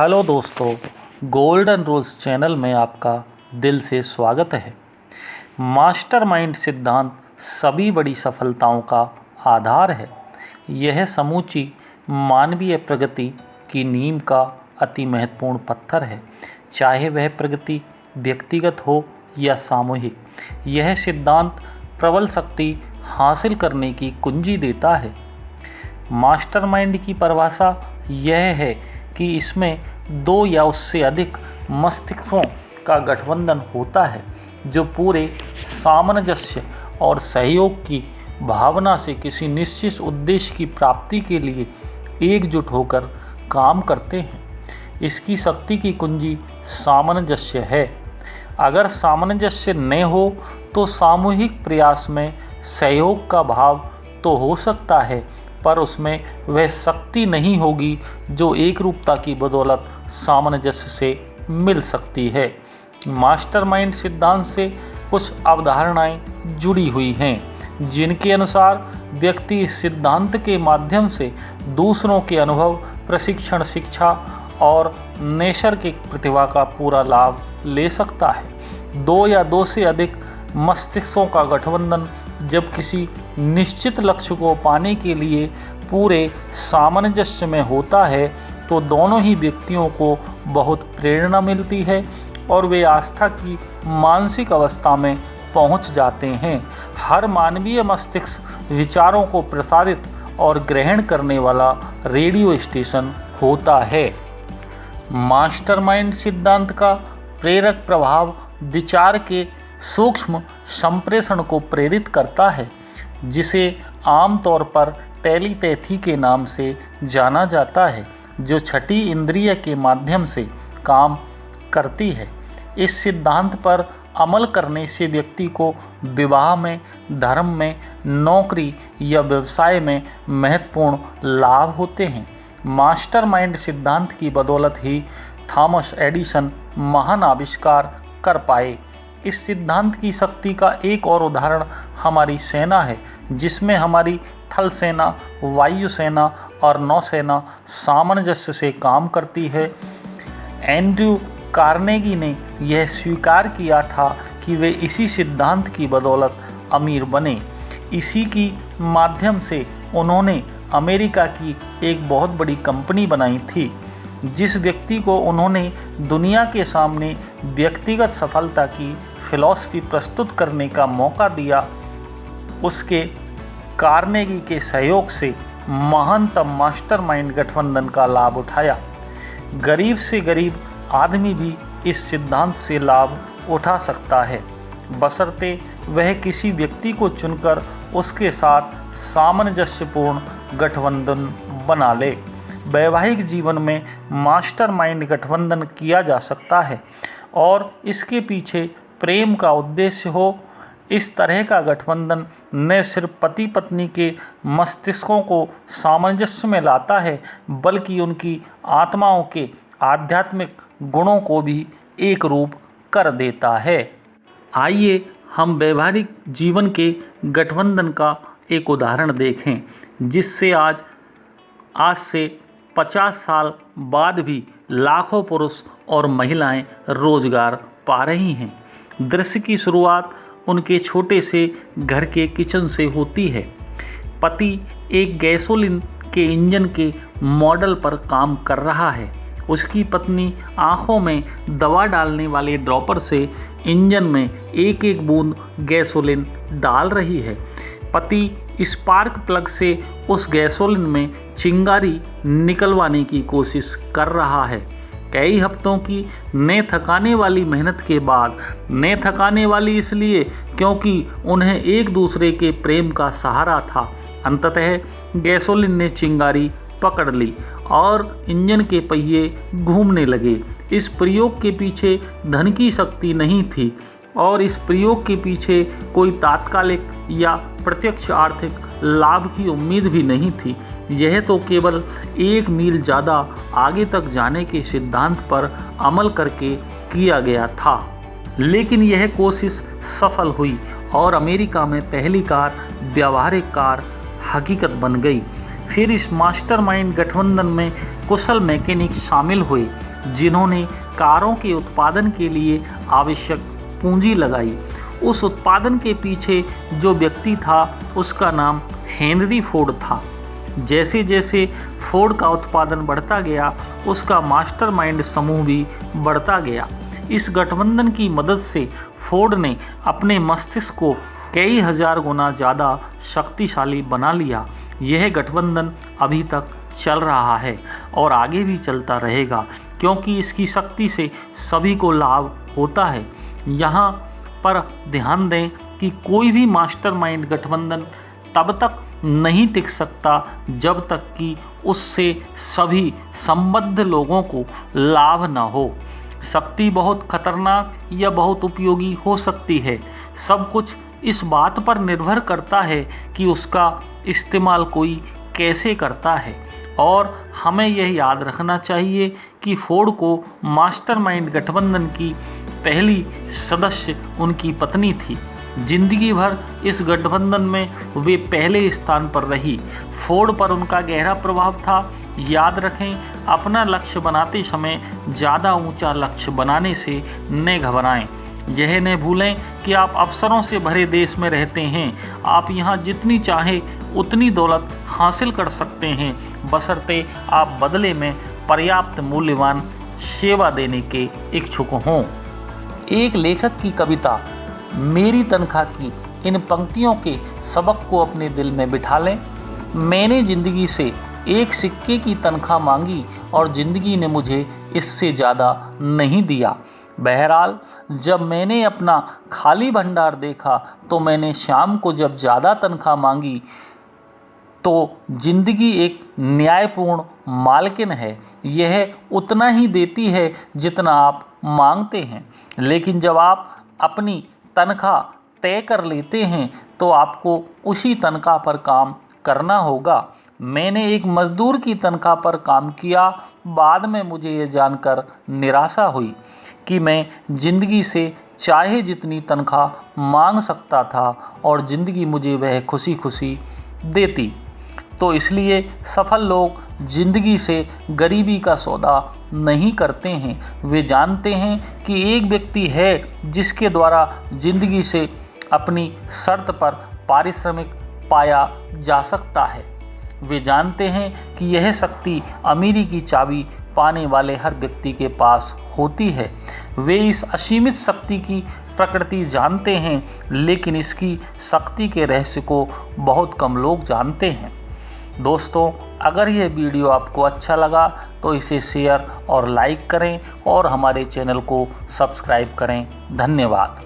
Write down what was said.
Hello दोस्तों, golden rules channel में आपका दिल से स्वागत है। मास्टरमाइंड सिद्धांत सभी बड़ी सफलताओं का आधार है। यह समूची मानवीय प्रगति की नींव का अति महत्वपूर्ण पत्थर है, चाहे वह प्रगति व्यक्तिगत हो या सामूहिक। यह सिद्धांत प्रबल शक्ति हासिल करने की कुंजी देता है। मास्टरमाइंड की परिभाषा यह है कि इसमें दो या उससे अधिक मस्तिष्कों का गठबंधन होता है जो पूरे सामंजस्य और सहयोग की भावना से किसी निश्चित उद्देश्य की प्राप्ति के लिए एकजुट होकर काम करते हैं। इसकी शक्ति की कुंजी सामंजस्य है। अगर सामंजस्य न हो तो सामूहिक प्रयास में सहयोग का भाव तो हो सकता है, पर उसमें वह शक्ति नहीं होगी जो एकरूपता की बदौलत सामंजस्य से मिल सकती है। मास्टरमाइंड सिद्धांत से कुछ अवधारणाएं जुड़ी हुई हैं, जिनके अनुसार व्यक्ति इस सिद्धांत के माध्यम से दूसरों के अनुभव, प्रशिक्षण, शिक्षा और नैसर्गिक प्रतिभा का पूरा लाभ ले सकता है। दो या दो से अधिक मस्तिष्कों का गठबंधन जब किसी निश्चित लक्ष्य को पाने के लिए पूरे सामंजस्य में होता है तो दोनों ही व्यक्तियों को बहुत प्रेरणा मिलती है और वे आस्था की मानसिक अवस्था में पहुंच जाते हैं। हर मानवीय मस्तिष्क विचारों को प्रसारित और ग्रहण करने वाला रेडियो स्टेशन होता है। मास्टरमाइंड सिद्धांत का प्रेरक प्रभाव विचार के सूक्ष्म संप्रेषण को प्रेरित करता है, जिसे आमतौर पर टेलीपैथी के नाम से जाना जाता है, जो छठी इंद्रिय के माध्यम से काम करती है। इस सिद्धांत पर अमल करने से व्यक्ति को विवाह में, धर्म में, नौकरी या व्यवसाय में महत्वपूर्ण लाभ होते हैं। मास्टरमाइंड सिद्धांत की बदौलत ही थॉमस एडिसन महान आविष्कार कर पाए। इस सिद्धांत की शक्ति का एक और उदाहरण हमारी सेना है, जिसमें हमारी थल सेना, वायुसेना और नौसेना सामंजस्य से काम करती है। एंड्रयू कार्नेगी ने यह स्वीकार किया था कि वे इसी सिद्धांत की बदौलत अमीर बने। इसी की माध्यम से उन्होंने अमेरिका की एक बहुत बड़ी कंपनी बनाई थी। जिस व्यक्ति को उन्होंने दुनिया के सामने व्यक्तिगत सफलता की फिलॉसफी प्रस्तुत करने का मौका दिया, उसके कार्नेगी के सहयोग से महानतम मास्टरमाइंड गठबंधन का लाभ उठाया। गरीब से गरीब आदमी भी इस सिद्धांत से लाभ उठा सकता है, बशर्ते वह किसी व्यक्ति को चुनकर उसके साथ सामंजस्यपूर्ण गठबंधन बना ले। वैवाहिक जीवन में मास्टरमाइंड गठबंधन किया जा सकता है और इसके पीछे प्रेम का उद्देश्य हो। इस तरह का गठबंधन न सिर्फ पति पत्नी के मस्तिष्कों को सामंजस्य में लाता है, बल्कि उनकी आत्माओं के आध्यात्मिक गुणों को भी एक रूप कर देता है। आइए हम वैवाहिक जीवन के गठबंधन का एक उदाहरण देखें, जिससे आज से 50 साल बाद भी लाखों पुरुष और महिलाएं रोजगार पा रही हैं। दृश्य की शुरुआत उनके छोटे से घर के किचन से होती है। पति एक गैसोलीन के इंजन के मॉडल पर काम कर रहा है। उसकी पत्नी आंखों में दवा डालने वाले ड्रॉपर से इंजन में एक एक बूंद गैसोलीन डाल रही है। पति स्पार्क प्लग से उस गैसोलीन में चिंगारी निकलवाने की कोशिश कर रहा है। कई हफ्तों की न थकाने वाली मेहनत के बाद, न थकाने वाली इसलिए क्योंकि उन्हें एक दूसरे के प्रेम का सहारा था, अंततः गैसोलीन ने चिंगारी पकड़ ली और इंजन के पहिए घूमने लगे। इस प्रयोग के पीछे धन की शक्ति नहीं थी और इस प्रयोग के पीछे कोई तात्कालिक या प्रत्यक्ष आर्थिक लाभ की उम्मीद भी नहीं थी। यह तो केवल 1 मील ज़्यादा आगे तक जाने के सिद्धांत पर अमल करके किया गया था। लेकिन यह कोशिश सफल हुई और अमेरिका में पहली कार, व्यावहारिक कार हकीकत बन गई। फिर इस मास्टरमाइंड गठबंधन में कुशल मैकेनिक शामिल हुए जिन्होंने कारों के उत्पादन के लिए आवश्यक पूंजी लगाई। उस उत्पादन के पीछे जो व्यक्ति था उसका नाम हेनरी फोर्ड था। जैसे जैसे फोर्ड का उत्पादन बढ़ता गया, उसका मास्टरमाइंड समूह भी बढ़ता गया। इस गठबंधन की मदद से फोर्ड ने अपने मस्तिष्क को कई हजार गुना ज़्यादा शक्तिशाली बना लिया। यह गठबंधन अभी तक चल रहा है और आगे भी चलता रहेगा, क्योंकि इसकी शक्ति से सभी को लाभ होता है। यहाँ पर ध्यान दें कि कोई भी मास्टरमाइंड गठबंधन तब तक नहीं टिक सकता जब तक कि उससे सभी संबद्ध लोगों को लाभ न हो। शक्ति बहुत खतरनाक या बहुत उपयोगी हो सकती है। सब कुछ इस बात पर निर्भर करता है कि उसका इस्तेमाल कोई कैसे करता है। और हमें यह याद रखना चाहिए कि फोर्ड को मास्टरमाइंड गठबंधन की पहली सदस्य उनकी पत्नी थी। जिंदगी भर इस गठबंधन में वे पहले स्थान पर रही। फोर्ड पर उनका गहरा प्रभाव था। याद रखें, अपना लक्ष्य बनाते समय ज़्यादा ऊंचा लक्ष्य बनाने से न घबराएं। यह न भूलें कि आप अवसरों से भरे देश में रहते हैं। आप यहाँ जितनी चाहे उतनी दौलत हासिल कर सकते हैं, बशर्ते आप बदले में पर्याप्त मूल्यवान सेवा देने के इच्छुक हों। एक लेखक की कविता मेरी तनख्वाह की इन पंक्तियों के सबक को अपने दिल में बिठा लें। मैंने ज़िंदगी से एक सिक्के की तनख्वाह मांगी और ज़िंदगी ने मुझे इससे ज़्यादा नहीं दिया। बहरहाल, जब मैंने अपना खाली भंडार देखा तो मैंने शाम को जब ज़्यादा तनख्वाह मांगी तो ज़िंदगी एक न्यायपूर्ण मालकिन है। यह उतना ही देती है जितना आप मांगते हैं, लेकिन जब आप अपनी तनख्वाह तय कर लेते हैं तो आपको उसी तनख्वाह पर काम करना होगा। मैंने एक मज़दूर की तनख्वाह पर काम किया। बाद में मुझे ये जानकर निराशा हुई कि मैं ज़िंदगी से चाहे जितनी तनख्वाह मांग सकता था और ज़िंदगी मुझे वह खुशी खुशी देती। तो इसलिए सफल लोग ज़िंदगी से गरीबी का सौदा नहीं करते हैं। वे जानते हैं कि एक व्यक्ति है जिसके द्वारा ज़िंदगी से अपनी शर्त पर पारिश्रमिक पाया जा सकता है। वे जानते हैं कि यह शक्ति अमीरी की चाबी पाने वाले हर व्यक्ति के पास होती है। वे इस असीमित शक्ति की प्रकृति जानते हैं, लेकिन इसकी शक्ति के रहस्य को बहुत कम लोग जानते हैं। दोस्तों, अगर यह वीडियो आपको अच्छा लगा तो इसे शेयर और लाइक करें और हमारे चैनल को सब्सक्राइब करें। धन्यवाद।